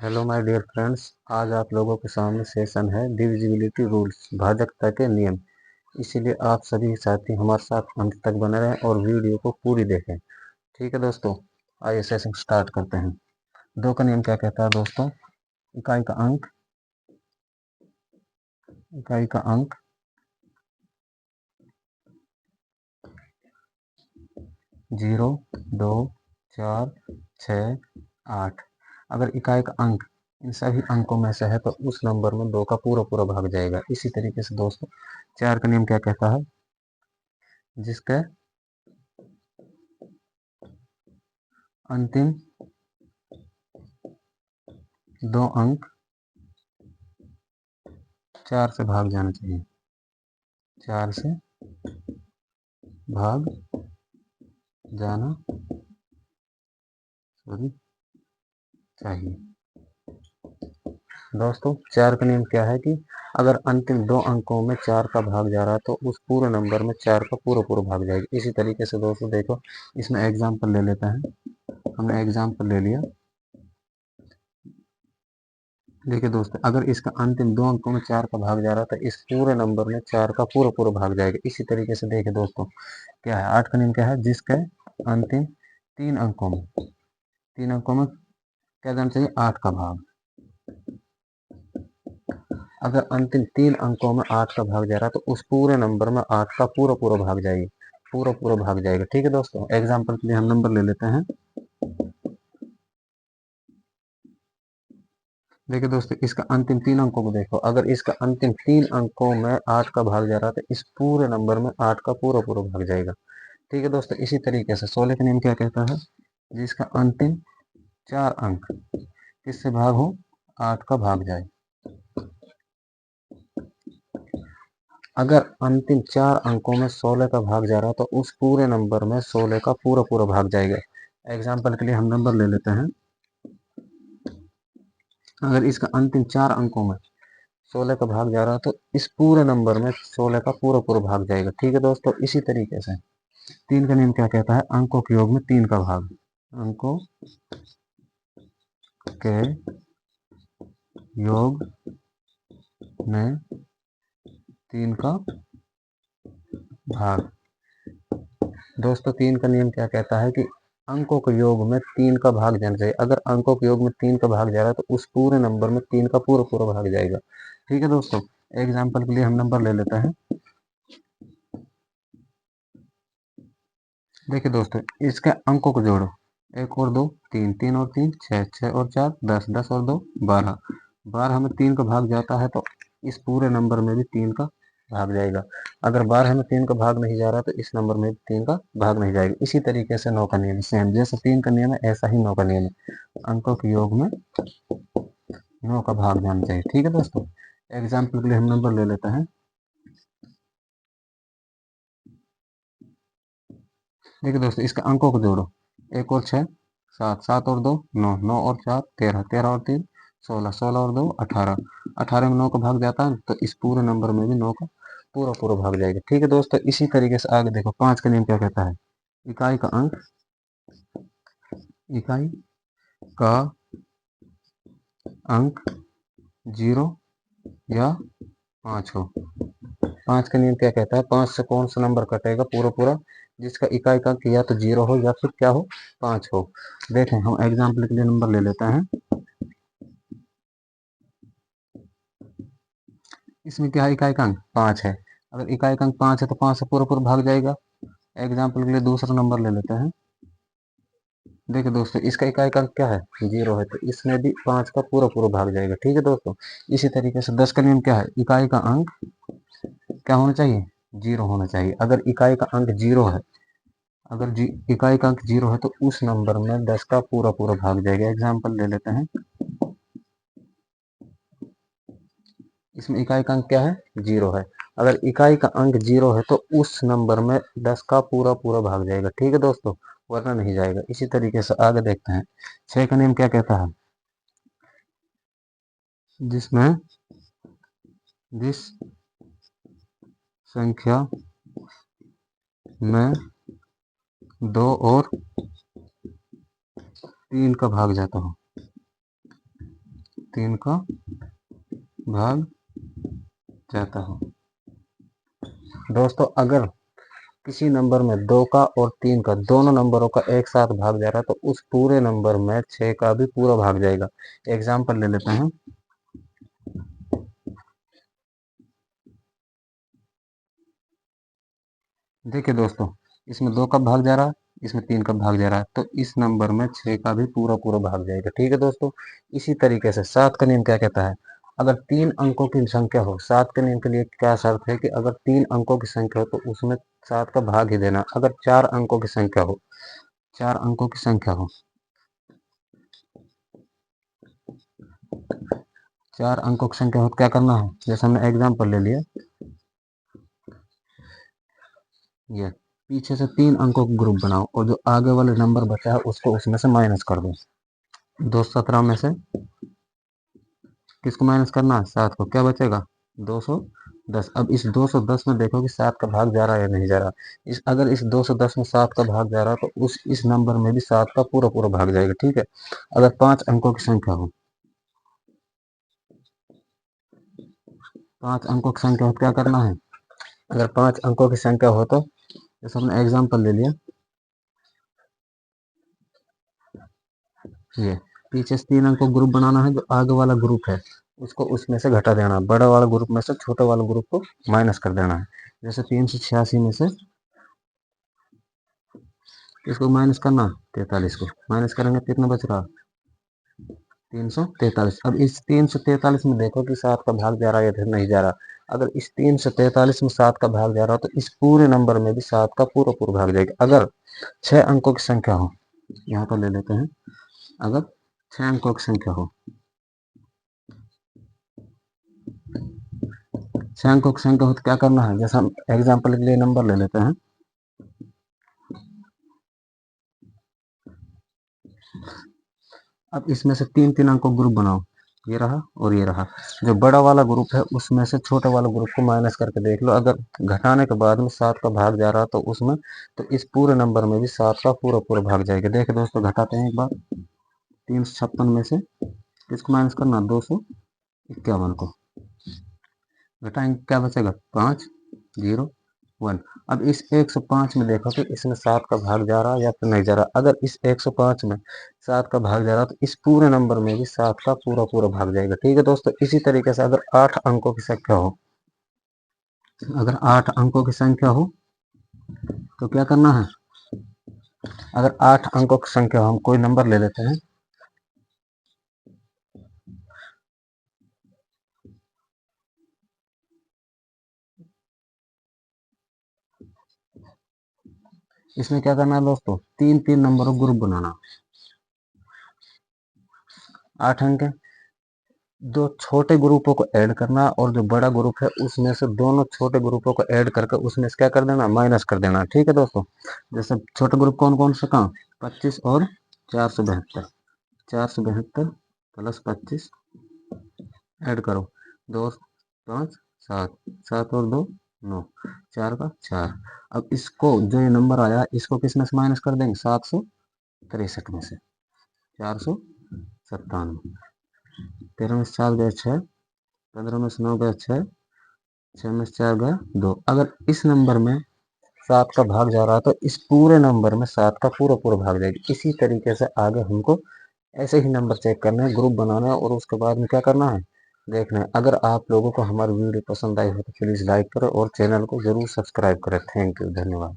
Hello my dear friends. आज आप लोगों के सामने सेशन है डिविजिबिलिटी रूल्स, भाजकता के नियम। इसीलिए आप सभी साथी हमारे साथ अंत तक बने रहें और वीडियो को पूरी देखें। ठीक है दोस्तों, आइए सेशन स्टार्ट करते हैं। दो का नियम क्या कहता है दोस्तों? इकाई का अंक, इकाई का अंक 0, 2, 4, 6, 8। अगर इकाई का अंक इन सभी अंकों में से है तो उस नंबर में 2 का पूरा पूरा भाग जाएगा। इसी तरीके से दोस्तों 4 का नियम क्या कहता है? जिसके अंतिम 2 अंक 4 से भाग जाना चाहिए, 4 से भाग जाना सॉरी चाहिए। दोस्तों 4 का नियम क्या है कि अगर अंतिम 2 अंकों में 4 का भाग जा रहा है तो उस पूरे नंबर में 4 का पूरा पूरा भाग जाएगा। इसी तरीके से दोस्तों देखो, इसमें एग्जाम्पल ले लेते हैं। हमने एग्जाम्पल ले लिया। देखिए दोस्तों, अगर इसका अंतिम 2 अंकों में 4 का भाग जा रहा है तो इस पूरे नंबर में 4 का पूरा पूरा भाग जाएगा। इसी तरीके से देखिए दोस्तों, क्या है 8 का नियम क्या है? जिसके अंतिम 3 अंकों में 3 अंकों में क्या जाना चाहिए? 8 का भाग। अगर अंतिम 3 अंकों में 8 का भाग जा रहा है तो उस पूरे नंबर में 8 का पूरा पूरा भाग जाएगी, पूरा पूरा भाग जाएगा। ठीक है दोस्तों, एग्जाम्पल के लिए हम नंबर ले लेते हैं। देखिए दोस्तों, इसका अंतिम 3 अंकों को देखो। अगर इसका अंतिम 3 अंकों में 8 का भाग जा रहा है तो इस पूरे नंबर में 8 का पूरा पूरा भाग जाएगा। ठीक है दोस्तों, इसी तरीके से 16 का नियम क्या कहता है? जिसका अंतिम 4 अंक किससे भाग हो? 8 का भाग जाए। अगर अंतिम 4 अंकों में 16 का भाग जा रहा है तो उस पूरे नंबर में 16 का पूरा पूरा भाग जाएगा। एग्जाम्पल के लिए हम नंबर ले लेते हैं। अगर इसका अंतिम 4 अंकों में 16 का भाग जा रहा है तो इस पूरे नंबर में 16 का पूरा पूरा भाग जाएगा। ठीक है दोस्तों, इसी तरीके से 3 का नियम क्या कहता है? अंकों के योग में 3 का भाग। अंकों के योग में 3 का भाग। दोस्तों 3 का नियम क्या कहता है कि अंकों के योग में 3 का भाग जाना चाहिए। अगर अंकों के योग में 3 का भाग जा रहा है तो उस पूरे नंबर में 3 का पूरा पूरा भाग जाएगा। ठीक है दोस्तों, एग्जाम्पल के लिए हम नंबर ले लेते हैं। देखिए दोस्तों, इसके अंकों को जोड़ो। 1 और 2 3, 3 और 3 6, 6 और 4 10, 10 और 2 12। 12 में 3 का भाग जाता है तो इस पूरे नंबर में भी 3 का भाग जाएगा। अगर 12 में 3 का भाग नहीं जा रहा तो इस नंबर में भी 3 का भाग नहीं जाएगा। इसी तरीके से 9 का नियम सेम, जैसे 3 का नियम है ऐसा ही 9 का नियम है। अंकों के योग में 9 का भाग जाना चाहिए। ठीक है दोस्तों, एग्जाम्पल के लिए हम नंबर ले लेते हैं। देखिए दोस्तों, इसके अंकों को जोड़ो। 1 और 6 7, 7 और 2 9, 9 और 4 13, 13 और 3 16, 16 और 2 18। 18 में 9 का भाग जाता है तो इस पूरे नंबर में भी 9 का पूरा पूरा भाग जाएगा। ठीक है दोस्तों, इसी तरीके से आगे देखो 5 का नियम क्या कहता है? इकाई का अंक, इकाई का अंक 0 या 5 हो। 5 का नियम क्या कहता है? 5 से कौन सा नंबर कटेगा पूरा पूरा? जिसका इकाई का अंक या तो 0 हो या फिर क्या हो? 5 हो। देखें, हम एग्जाम्पल के लिए नंबर ले लेते हैं। इसमें क्या है? इकाई का अंक 5 है। अगर इकाई का अंक 5 है तो 5 से पूरा पूरा भाग जाएगा। एग्जाम्पल के लिए दूसरा नंबर ले लेते हैं। देखिए दोस्तों, इसका इकाई का अंक क्या है? 0 है, तो इसमें भी 5 का पूरा पूरा भाग जाएगा। ठीक है दोस्तों, इसी तरीके से 10 का नियम क्या है? इकाई का अंक क्या होना चाहिए? 0 होना चाहिए। अगर इकाई का अंक 0 है, अगर इकाई का अंक 0 है तो उस नंबर में 10 का पूरा पूरा भाग जाएगा। एग्जाम्पल ले लेते हैं। इसमें इकाई का अंक क्या है? 0 है। अगर इकाई का अंक 0 है तो उस नंबर में 10 का पूरा पूरा भाग जाएगा। ठीक है दोस्तों, वरना नहीं जाएगा। इसी तरीके से आगे देखते हैं। 6 का नियम क्या कहता है? जिसमें जिस संख्या में 2 और 3 का भाग जाता हो, 3 का भाग जाता है। दोस्तों अगर किसी नंबर में 2 का और 3 का दोनों नंबरों का एक साथ भाग जा रहा है तो उस पूरे नंबर में 6 का भी पूरा भाग जाएगा। एग्जाम्पल ले लेते हैं। देखिए दोस्तों, इसमें 2 का भाग जा रहा है, इसमें 3 का भाग जा रहा है, तो इस नंबर में 6 का भी पूरा पूरा भाग जाएगा। ठीक है दोस्तों, इसी तरीके से 7 का नियम क्या कहता है, अगर 3 अंकों की संख्या हो, 7 के नियम के लिए क्या शर्त है कि अगर 3 अंकों की संख्या हो तो उसमें 7 का भाग ही देना। अगर 4 अंकों की संख्या हो, 4 अंकों की संख्या हो, 4 अंकों की संख्या हो तो क्या करना है, जैसे हमने एग्जाम्पल ले लिया, ये पीछे से 3 अंकों का ग्रुप बनाओ और जो आगे वाले नंबर बचा है उसको उसमें से माइनस कर दो। 217 में से किसको माइनस करना है, 7 को, क्या बचेगा 210। अब इस 210 में देखो कि 7 का भाग जा रहा है या नहीं जा रहा। अगर इस 210 में 7 का भाग जा रहा है तो इस नंबर में भी 7 का पूरा पूरा भाग जाएगा। ठीक है, अगर 5 अंकों की संख्या हो, 5 अंकों की संख्या हो तो क्या करना है, अगर 5 अंकों की संख्या हो तो जैसे हमने एग्जाम्पल ले लिया, ये पीछे से 3 अंकों ग्रुप बनाना है, जो आगे वाला ग्रुप है उसको उसमें से घटा देना, बड़ा वाला ग्रुप में से छोटे वाले ग्रुप को माइनस कर देना है। जैसे 386 में से किसको माइनस करना, 43 को माइनस करेंगे कितना बच रहा, 343। अब इस 343 में देखो कि 7 का भाग जा रहा है या फिर नहीं जा रहा। अगर इस 343 में 7 का भाग जा रहा है तो इस पूरे नंबर में भी 7 का पूरा पूरा भाग जाएगा। अगर 6 अंकों की संख्या हो, यहाँ पर ले लेते हैं, अगर 6 अंकों की संख्या हो, 6 अंकों की संख्या हो तो क्या करना है, जैसा हम एग्जाम्पल के लिए नंबर ले लेते हैं, अब इसमें से 3 अंकों ग्रुप बनाओ, ये रहा और ये रहा। जो बड़ा वाला ग्रुप है उसमें से छोटे वाले ग्रुप को माइनस करके देख लो, अगर घटाने के बाद में 7 का भाग जा रहा तो उसमें, तो इस पूरे नंबर में भी 7 का पूरा पूरा भाग जाएगा। देखिए दोस्तों, घटाते हैं एक बार, 356 में से किसको माइनस करना, 251 को घटाएंगे, क्या बचेगा 501। अब इस 105 में देखो कि इसमें 7 का भाग जा रहा है या फिर नहीं जा रहा। अगर इस 105 में 7 का भाग जा रहा तो इस पूरे नंबर में भी 7 का पूरा पूरा भाग जाएगा। ठीक है दोस्तों, इसी तरीके से अगर 8 अंकों की संख्या हो, अगर 8 अंकों की संख्या हो तो क्या करना है, अगर 8 अंकों की संख्या हो, हम कोई नंबर ले लेते हैं, इसमें क्या करना है दोस्तों, 3 नंबरों ग्रुप बनाना, 8 अंक है, दो छोटे ग्रुपों को ऐड करना और जो बड़ा ग्रुप है उसमें से दोनों छोटे ग्रुपों को ऐड करके उसमें से क्या कर देना, माइनस कर देना। ठीक है दोस्तों, जैसे छोटे ग्रुप कौन कौन से, कहाँ 25 और 472, 472 प्लस 25 ऐड करो, 2 5 7, 7 और 2 9, 4 का 4। अब इसको जो ये नंबर आया इसको किस में से माइनस कर देंगे, 763 में से 497, 13 में से 4 गए 6, 15 में से 9 गए 6, 6 में से 4 गया 2। अगर इस नंबर में 7 का भाग जा रहा है तो इस पूरे नंबर में 7 का पूरा पूरा भाग जाएगा। इसी तरीके से आगे हमको ऐसे ही नंबर चेक करना है, ग्रुप बनाना है और उसके बाद में क्या करना है, देखना है। अगर आप लोगों को हमारी वीडियो पसंद आई हो तो प्लीज़ लाइक करें और चैनल को ज़रूर सब्सक्राइब करें। थैंक यू, धन्यवाद।